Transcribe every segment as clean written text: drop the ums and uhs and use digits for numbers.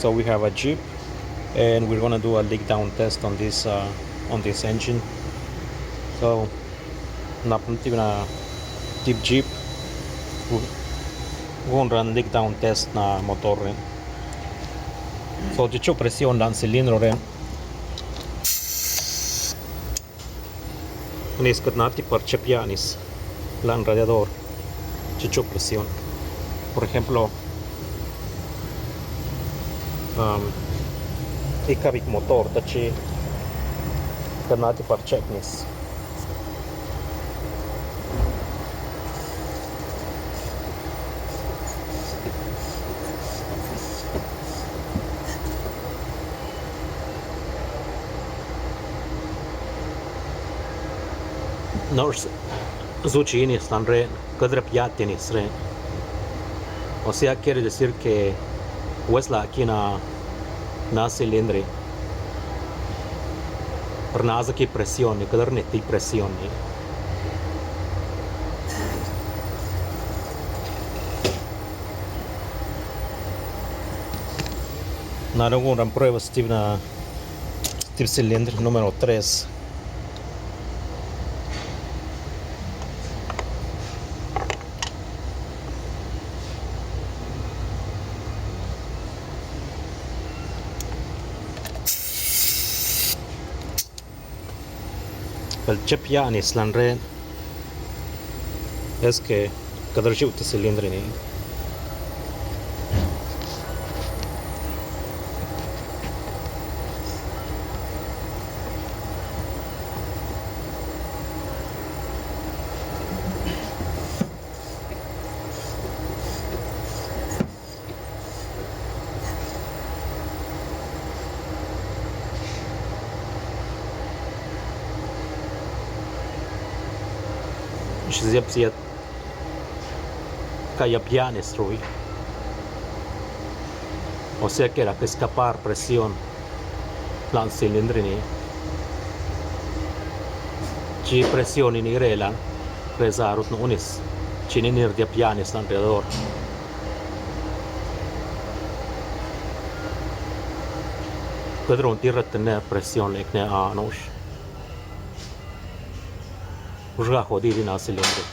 So we have a Jeep, and we're gonna do a leak down test on this engine. So napunti na tip Jeep, we're gonna run leak down test na motor rin. So dito presyon lang cilindro rin. Niskat natin percepianis lang radiador. Dito presión. Por ejemplo, ikabik motor tachi kanati percepnis. Nors zucchini están re quadripiatinis re. O sea, quiere decir que Wesla aquí na cilindri. Pernaza ki presioni, kadar neti presioni. Narugurăm prueba Steve cilindri numero 3. El cepianis lanre es que kadar shi utte cilindri ni. Și ziepsiet ca pianes rui. O sea que era que escapar presión lan cilindrini. Ci presioni ni relan rezarut no unis. Ci ni nir pianes alrededor. Kadron tirret tener presión ekne anos. Užga hodiri na cilindru.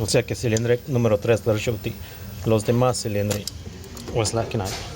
O sea que cilindro número 3 los demás cilindros, pues la que nada.